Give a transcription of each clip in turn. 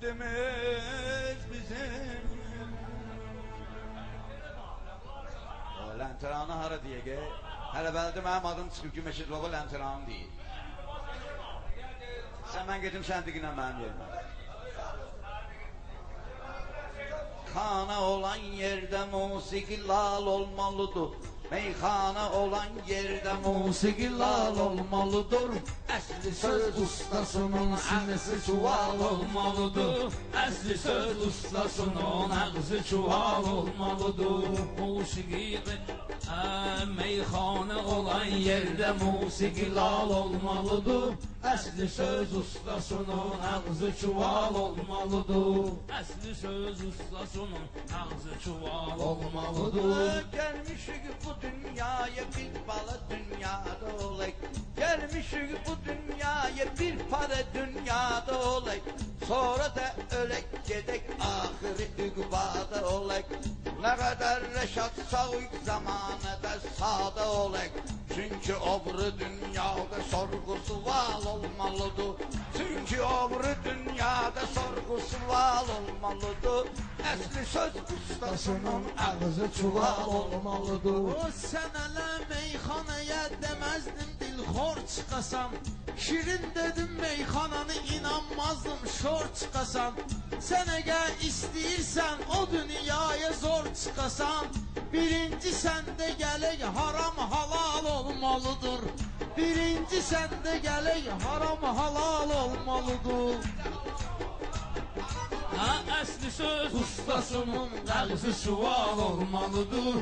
Derdimiz bizim. Ləntiranı hara deyək? Hələ bəldə mənim adım çıxıb ki, Məşid Baba Ləntiranı deyil. Mən gedim səndiqinə mənim yerimə. Xana olan yerdə musiqi lal olmalıdır. Meyxana olan yerdə musiqi lal olmalıdır. Əsli söz ustasının ağzı çuval olmalıdır. Əsli söz ustasının ağzı çuval olmalıdır. Musiqi meyxana olan yerdə musiqi lal olmalıdır. Əsli söz ustasının ağzı çuval olmalıdır. Əsli söz ustasının ağzı çuval olmalıdır. Gelmişik bu dünyaya bir bala dünyada olay. Gelmişik bu dünyaya bir para dünyada olay. Sonra da ölek gedek ahiri üqbada olay. Ne kadar reşat sağlık zamanında sağda olay. Çünkü öbrü dünyada sorgusu val olmalıdır. Çünkü öbrü dünyada sorgusu val olmalıdır. Əsli söz ustasının ağzı çuval olmalıdır. O sənələ meyxanaya deməzdim dilxor çıxasan. Şirin dedim meyxananı inanmazdım şor çıxasan. Sən əgər istəyirsən o dünyaya zor çıxasan. Birinci səndə gələk haram halal olmalıdır. Birinci səndə gələk haram halal olmalıdır. Əsli söz ustasının ağzı çuval olmalıdır.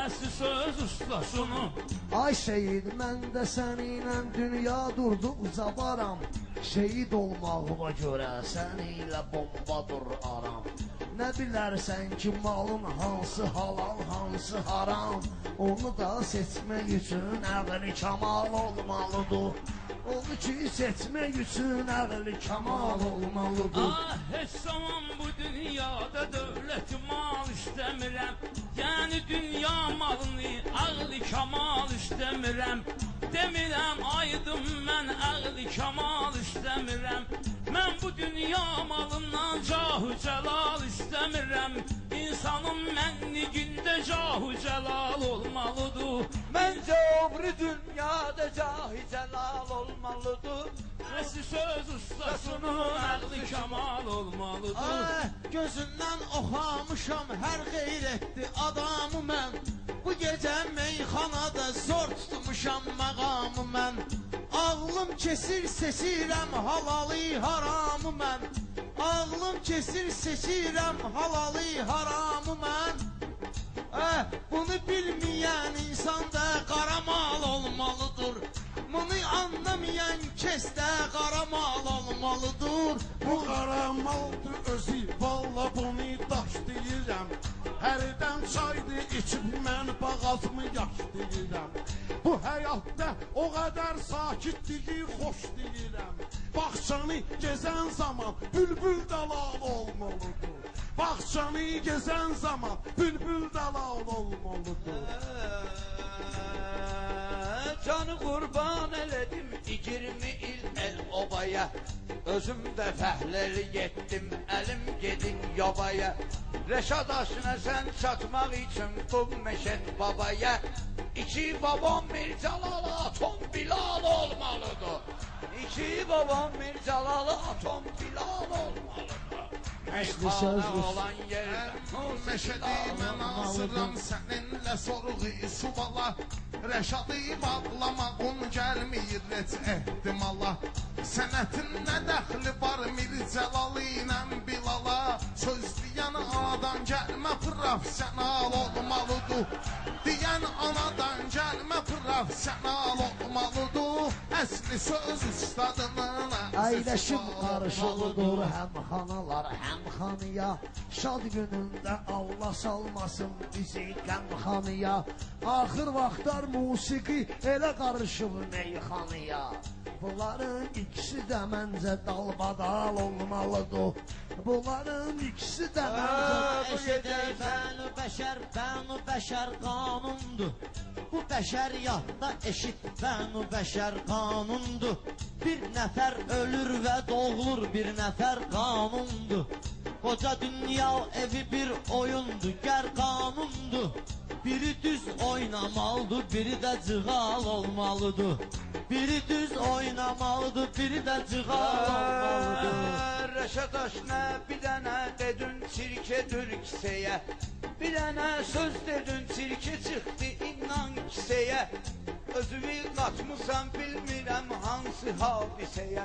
Əsli söz ustasının. Ay şehid, mən də səninlə dünya durduqca varam. Şehid olmağıma görə səninlə bombadır aram. Nə bilərsən ki malın hansı halal, hansı haram. Onu da seçmək üçün əqli kamal olmalıdır. Onu ki seçmək üçün əqli kamal olmalıdır. Heç zaman bu dünyada dövlət mal istəmirəm. Yəni dünya malını ağlı kamal istəmirəm. Demirəm aydım mən ağlı kamal istəmirəm. Mən bu dünya malından cahu cəlal istəmirəm. İnsanın mənliğində cahu cəlal olmalıdır. Məncə öbrü dünyada cahi cəlal olmalıdır. Əsli söz ustasının ağlı kamal olmalıdır. Gözündən oxamışam hər qeyrətli adamı mən. Bu gecə meyxanada zor tutmuşam məqamı mən. Ağlım kesir seçirəm halalı haramı mən. Ağlım kesir seçirəm halalı haramı mən. Bunu bilməyən insanda qaramal olmalıdır. Bunu anlamayan kəsdə qaramal olmalıdır. Bu qaramaldır özü, valla bunu daş deyirəm. Hərdən çaydı içib mən bağazımı yaş deyirəm. Bu həyatda o qədər sakitliyi xoş deyirəm. Bağçanı gezən zaman bülbül dalal olmalıdır. Bağçanı gezən zaman bülbül dalal olmalıdır. Canı qurban elədim 20 il el obaya. Özüm də fəhləri getdim, əlim gedin yobaya. Reşad aşına sən çatmaq üçün bu Məşəd babaya. İki babam Mircəlalı atom Bilal olmalıdır. İki babam Mircəlalı atom Bilal olmalıdır. Meyxana olan yerdə Məşədi mən asıram səninlə sorğu suvala. Rəşadı bağlamağın gəlmir heç ehtimala. Sənətin nə dəxli var Mircəlalı ilə Bilala. Söz deyən anadan gəlmə professional olmalıdır. Deyən anadan gəlmə professional olmalıdır. Əsli söz ustadının Əyləşib qarışılıdır həm xanalar, həm xanıya. Şad günündə Allah salmasın bizi qəmxanıya. Axır vaxtlar musiqi elə qarışıb meyxanıya. Bunların ikisi də məncə dalbadal olmalıdır. Bunların ikisi də məncə Eşidək bənu bəşər qanundur. Bu bəşəriyyatda eşit bənu bəşər qanundur. Bir nəfər ölür və də doğulur bir nəfər qanundur. Qoca dünya evi bir oyundur, gər qanundur. Biri düz oynamalıdır, biri də cığal olmalıdır. Biri düz oynamalıdır, biri də cığal olmalıdır. Reşataş ne bir dənə dedin sirke dürkseye, bir dənə söz dedin sirke çıktı inan kiseye. Özümü katmışam bilmirəm hansı hadiseye.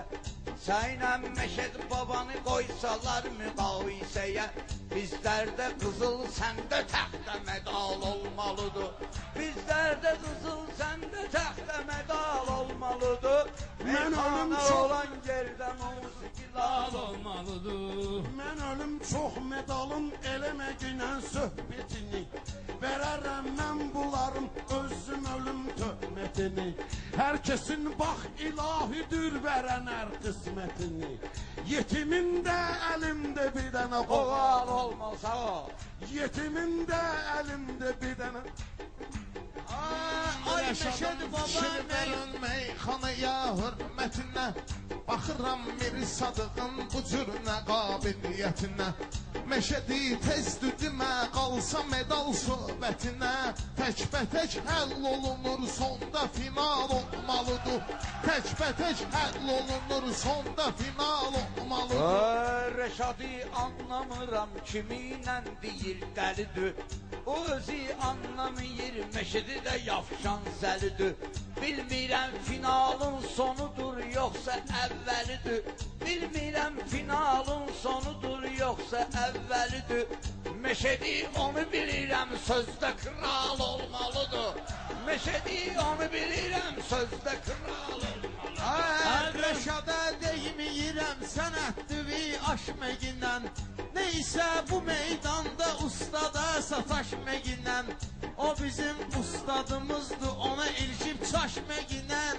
Səynəm Məşəd babanı qoysalar müqayiseye. Bizlərdə qızıl səndə təxtə medal olmalıdır. Bizlərdə qızıl səndə təxtə medal olmalıdır. Mən ölüm Meyxana çox- olan yerdən musiqilal olmalıdır. Mən ölüm çox medalım eləməginə söhbətini. Verərəm mən bularım özüm ölüm töhmətini. Hər kəsin bax ilahidir verən hər qismətini. Yetimin də əlimdə bir dənə qoğal qoğal. olmasa o. Yetimin də əlimdə bir dənə. Ay Məşəd baba, Şirvərin meyxanaya hörmətinə baxıram Mir Sadığın bu cür qabiliyyətinə. Məşədi tez düdümə qalsa medal söhbətinə. Təkbətək həll olunur sonda final olmalıdır. Təkbətək həll olunur sonda final olmalıdır. Reşadi anlamıram kiminlə deyir dəlidir. O özü anlamayır Məşədi də yavşan zəlidir. Bilmirəm finalın sonudur yoxsa əvvəlidir. Bilmirəm finalın sonudur yoxsa əvvəlidir. Məşədi onu bilirəm sözdə kral olmalıdır. Məşədi onu bilirəm sözdə kral olmalıdır. Hər Rəşada deymirəm sənətdivi aşməgindən. Neysə bu meydanda ustada sataşməgindən. O bizim ustadımızdır, ona ilişib çaşməgindən.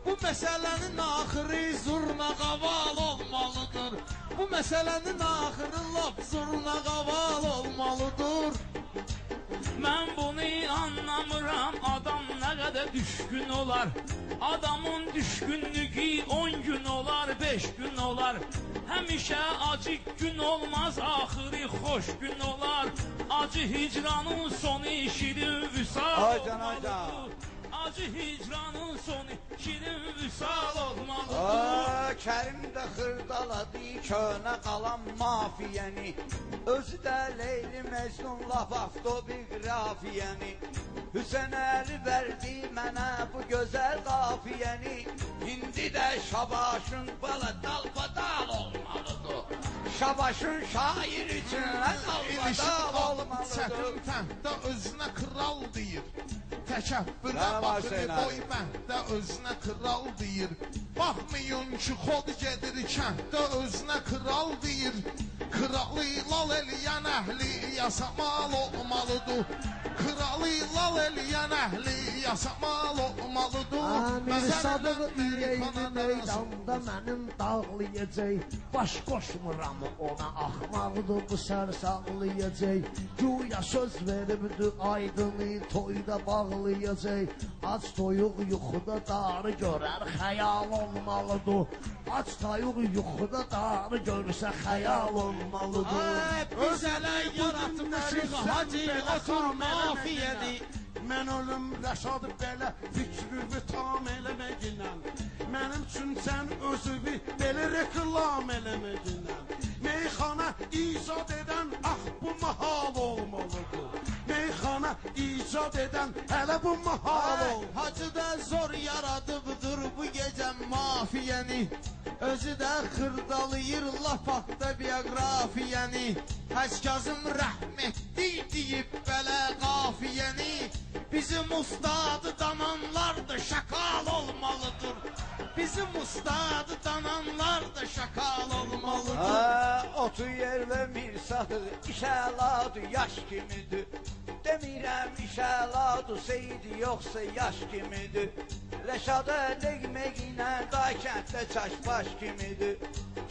Bu məsələnin axırı zurna qaval olmalıdır. Bu məsələnin axırı lap zurna qaval olmalıdır. Mən bunu anlamıram, adam nə qədər düşkün olar. Adamın düşkünlüğü 10 gün olar, 5 gün olar. Həmişə acı gün olmaz, axırı xoş gün olar. Acı hicranın sonu şirin vüsal Ay can, ay can. olmalıdır. Acı hicranın sonu şirin vüsal olmalıdır. Kərim də xırdaladı könə qalan mafiyəni. Özü də Leyli Məcnun laf avtobiyografiyəni. Hüseyn Əli verdi mənə bu gözəl qafiyəni. İndi də Şabaşın bala dalbadal olmalıdır. Şabaşın şair üçün dalbadal olmalıdır. Çətin təhtdə özünə kral deyir. Təkəbbürə Nə var baxır Hüseyn boy abi? bəndə özünə kral deyir. Baxmayın ki xod gedir kənddə özünə kral deyir. Kralı lal eləyən əhli yasamal olmalıdır. Kralı lal eləyən əhli yasamal olmalıdır. Amir Sadıq ürəyini Meyxanada meydanda mənim dağlayacaq. Baş qoşmuram ona axmaqdır bu sərsaqlayacaq. Güya söz veribdi aydını toyda bağlayacaq. Aç toyuq yuxuda darı görər xəyal olmalıdır. Aç toyuq yuxuda darı görsə xəyal olmalıdır. Ay biz hələ yaratmışıq hacı otur mafiyədir. Mən ölüm Rəşad belə fikrimi tam eləməginən. Mənim üçün sən özüvi belə reklam eləməginən. Meyxana icad edən ah bu mahal olmalıdır. Meyxana icad edən hələ bu mahal Ay, ol. hacı da zor yaradıbdır bu gecə mafiyəni. Özü də xırdalayır laf haqda bioqrafiyəni. Həskazım rəhmətli deyib belə qafiyəni. Bizim ustadı dananlar da şakal olmalıdır. Bizim ustadı dananlar da şakal olmalıdır. Otu yer və Mirsatı işəladı yaş kimidir. Demirəm işəladı seyidi yoxsa yaş kimidir. Rəşada dəqməginə da kənddə çaşbaş kimidir.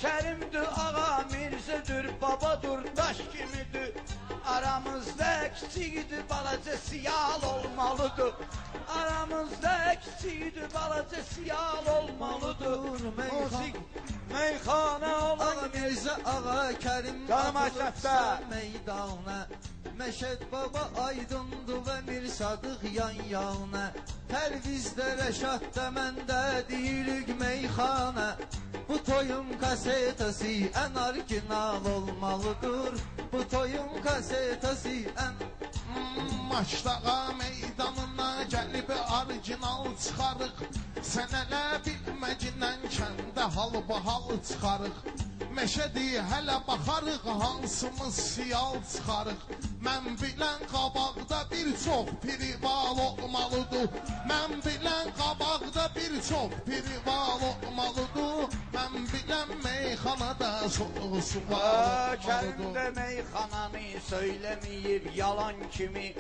Kərimdir ağa Mirzədir babadır daş kimidir. Aramızda kiçikdir balaca siyal olmalıdır. Aramızda kiçikdir balaca siyal olmalıdır. Musik meyxana olan Ağa Mirzə, Ağa Kərim Canım atılıbsa Aşrafda. meydana. Məşəd Baba aydındır və Mir Sadıq yan yana. Pərvizdə Rəşaddə məndə deyirik meyxana. Bu toyun kasetası ən orijinal olmalıdır. Bu toyun kasetası ən... Maçdağa meydanına gəlib orijinal çıxarıq. Sən elə bilməcindən kəndə hal-bahal çıxarıq. Məşədi hələ baxarıq hansımız siyal çıxarıq. Mən bilən qabaqda bir çox prival olmalıdır. Mən bilən qabaqda bir çox prival olmalıdır. Mən bilən meyxanada soğuk sual Kərim olmalıdır. də meyxananı söyləməyib yalan kimi.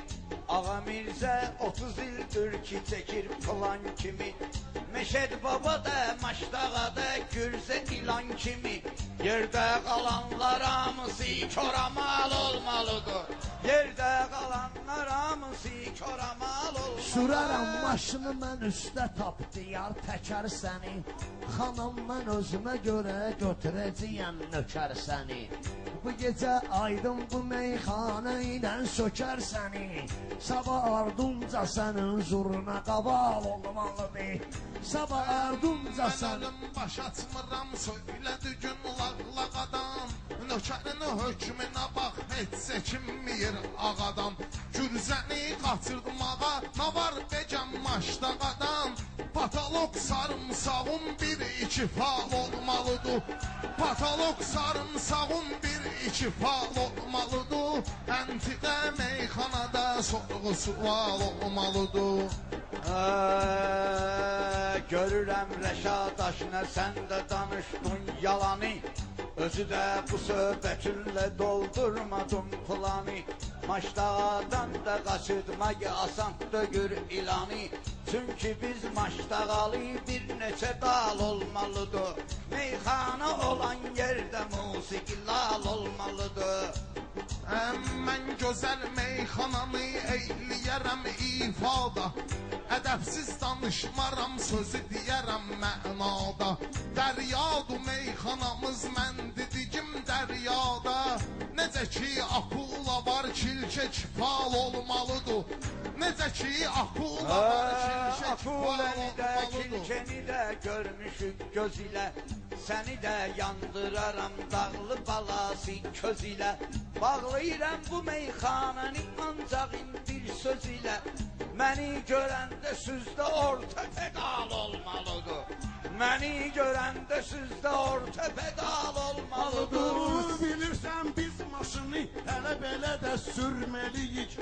Ağa Mirzə 30 ildir ki çəkir plan kimi. Məşəd Baba da Maçdağada Gürzə ilan kimi. Yerdə qalanlar hamısı koramal olmalıdır. Yerdə qalanlar hamısı koramal olmalıdır. Sürərəm maşını mən üstə tap diyar təkər səni. Xanım mən özümə görə götürəcəyəm nökər səni. Bu gecə aydın bu meyxana ilə sökər səni. Sabah ardınca sənin zurna qaval olmalıdır. Sabah ardınca Mən sən ölüm baş açmıram, söylədi gün laqlaq adam. Nökərin hökmünə bax, heç çəkinmir ağadan. Gürzəni qaçırmağa, nə var becəm Maçdağadan. Patalok sarımsağın bir iki fal olmalıdır. Patalok sarımsağın bir iki fal olmalıdır. Əntiqə meyxanada sorğu sual olmalıdır. Görürəm Rəşad aşına sən də danışdın yalanı. Özü də bu söhbətinlə doldurmadın planı. Maçdağadan da qaçırtmaq asandır ilanı. Çünki biz Maçdağalı bir neçə dal olmalıdır. Meyxana olan yerdə musiqi lal olmalıdır. Mən gözəl meyxananı eyləyərəm ifada. Ədəbsiz danışmaram, sözü deyərəm mənada. Dəryadır meyxanamız, mən dedigim dəryada. Necə ki akula var, kilkə kifal olmalıdır. Necə ki akula var, kilkə kifal Akuləni də, olmalıdır. kilkəni də görmüşük göz ilə. Səni də yandıraram dağlı balası köz ilə. Bağlayıram bu meyxanəni ancaq bir söz ilə. Məni görəndə süzdə orta pedal olmalıdır. Məni görəndə süzdə orta pedal olmalıdır. Bilirsən biz maşını hələ belə də sürməliyik.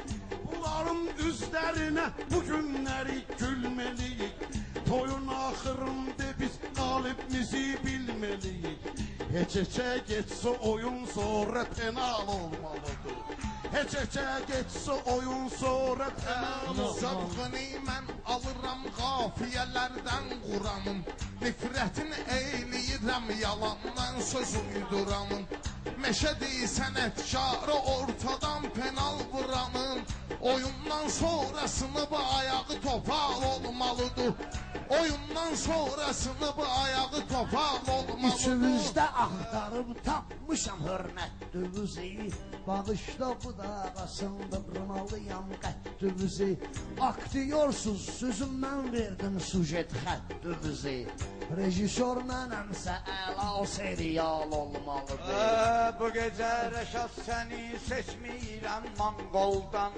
Bunların üzlərinə bu günləri gülməliyik. Toyun axırında biz qalibimizi bilməliyik. Heç-heçə geçsə oyun sonra penal olmalıdır. Heç-heçə geçsə oyun sonra penal olmalıdır. Sabğını mən alıram qafiyələrdən Quranın. Nifrətin eyləyirəm yalandan söz uyduranın. Məşədi sənətkarı ortadan penal vuranın. Oyundan sonrasını bu ayağı topal olmalıdır. Oyundan sonrasını bu ayağı topal olmalıdır. İçimizdə axtarıb tapmışam hörmətdüvüzü. Bağışla bu da sındırmalıyam qəddüvüzü. Aktyorsuz sözümdən verdim sujet xəddüvüzü. Rejissor mənəmsə əla serial olmalıdır. Bu gecə Rəşad səni seçmirəm Mongoldan.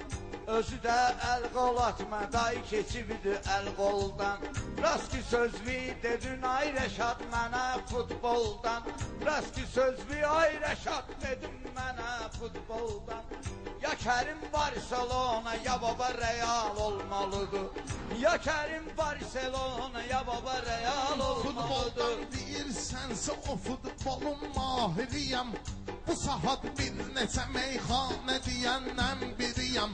Özü də əl qol atma, day keçibdir əl qoldan. Rast ki sözvi dedin ay Rəşad mənə futboldan. Rast ki sözvi ay Rəşad dedin mənə futboldan. Ya Kərim Barcelona ya baba Real olmalıdır. Ya Kərim Barcelona ya baba Real olmalıdır. Futboldan deyirsənsə o futbolun mahiriyəm. Bu saat bir neçə meyxanə deyəndən biriyəm.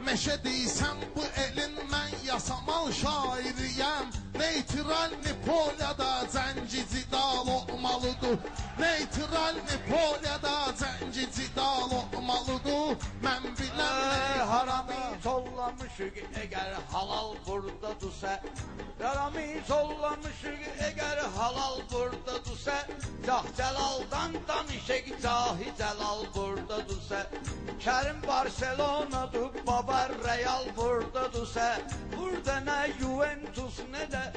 Meşə deysən bu elin mən yasamal şairiyəm. Neytral Nipolyada zənci cidal olmalıdır. Neytral Nipolyada zənci cidal olmalıdır. Mən biləm Harami sollamışıq eğer halal buradadırsa, Harami sollamışıq eğer halal buradadırsa, Cah Celal'dan danışıq Cahi Celal buradadırsa, Kerim Barcelona'dır Baba Real buradadırsa, Burada ne Juventus ne de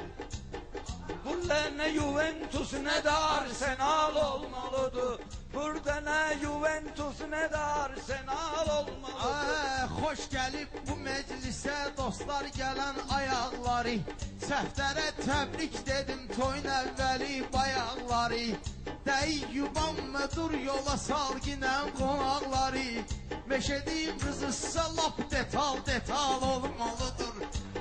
Burada ne Juventus ne de Arsenal olmalıdır. Burada ne Juventus ne de Arsenal olmalıdır. Xoş gəlib bu meclisə dostlar gələn ayaqları, Səftərə təbrik dedim toyun əvvəli bayaqları, Dəy yubanma dur yola sal ginən qonaqları, Meşədi qızışsa lap detal olmalıdır,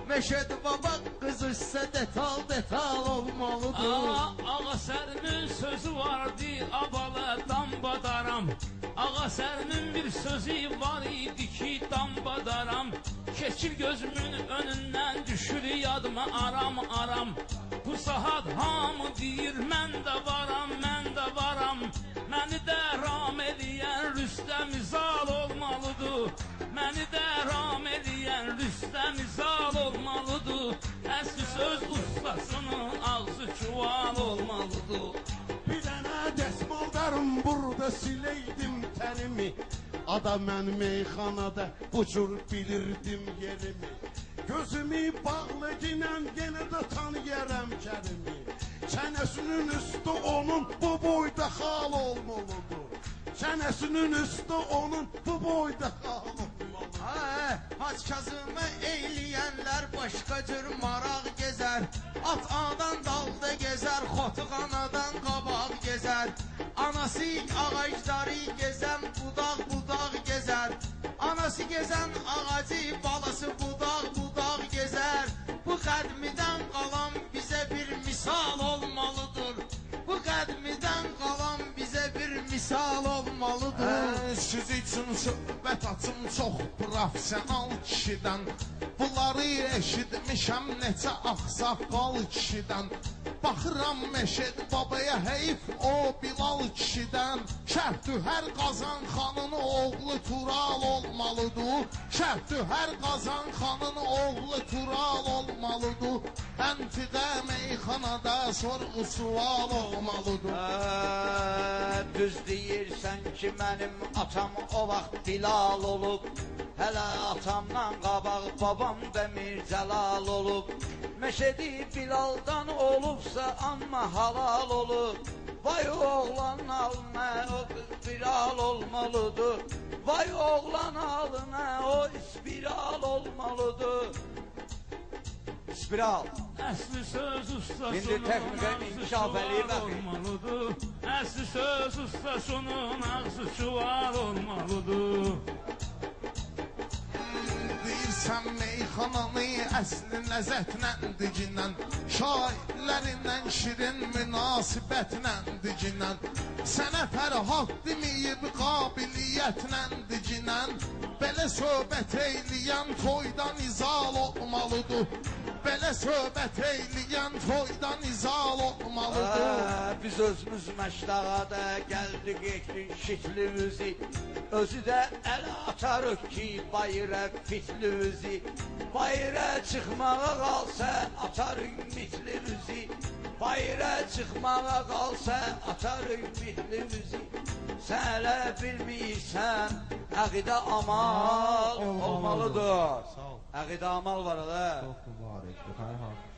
Meşədi baba qızışsa detal olmalıdır. Ağa Sərinin sözü vardı, abalı dambadaram. Ağa Sərinin bir sözü var idi ki, dambadaram. Keçir gözümün önündən düşür yadıma aram. Bu saat hamı deyir, mən də varam. Məni də ram eləyən Rüstəm İzal olmalıdır. Məni də ram eləyən Rüstəm İzal olmalıdır. Əsli söz ustasının ağzı çuval olmalıdır. Bir dənə dəsmal verin burada sileydim tərimi. Ada mən meyxanada bu cür bilirdim yerimi. Gözümü bağlı ginən yenə də tanıyaram Kərimi. Çənəsinin üstü onun bu boyda xal olmalıdır. Çənəsinin üstü onun bu boyda xal olmalıdır. Hac Kazımı eyləyənlər başqa cür maraq gezər, At anadan dalda gezər, xotu anadan qabaq gezər, Anası ağacları gezən budaq gezər, Anası gezən ağacı balası budaq gezər. Bu qədmidən qalan bizə bir misal olmalıdır. Bu qədmidən qalan bizə bir misal olmalıdır. Siz üçün söhbət açım çox profesional kişidən, Bunları eşitmişəm neçə ağsaqqal kişidən, Baxıram Məşəd babaya heyf o Bilal kişidən, Şərtühər Qazan xanın oğlu Tural olmalıdır, Şərtühər Qazan xanın oğlu Tural olmalıdır, Əntiqə meyxanada sorğu sual olmalıdır. Düz deyirsən ki mənim atam o vaxt Bilal olub, Hələ atamdan qabaq babam Dəmir Cəlal olub, Məşədi Bilaldan olubsa amma halal olub, Vay oğlan alına o spiral olmalıdır, Vay oğlan alına o spiral olmalıdır. Spiral. Əsli söz ustasının İndi texnika inkişaf eləyib olmalıdır. Əsli söz ustasının ağzı çuval olmalıdır. Deyirsən meyxananı əsli ləzzətləndir ginən, Şairlərindən şirin münasibətləndir ginən, Sənə Fərhad deməyib qabiliyyətləndir ginən, Belə söhbət eyləyən toydan izal olmalıdır, Belə söhbət eyləyən toydan izal olmalıdır. Biz özümüz məşdağada gəldik ekdik şitlimizi, Özü də əl atarıq ki bayıra fitlimizi, Bayıra çıxmağa qalsa atarıq mitlimizi, Bayıra çıxmağa qalsa atarıq mitlimizi. Sən elə bilmirsən əqidə amal olmalıdır. Əqidə amal var da. Çok mübarek.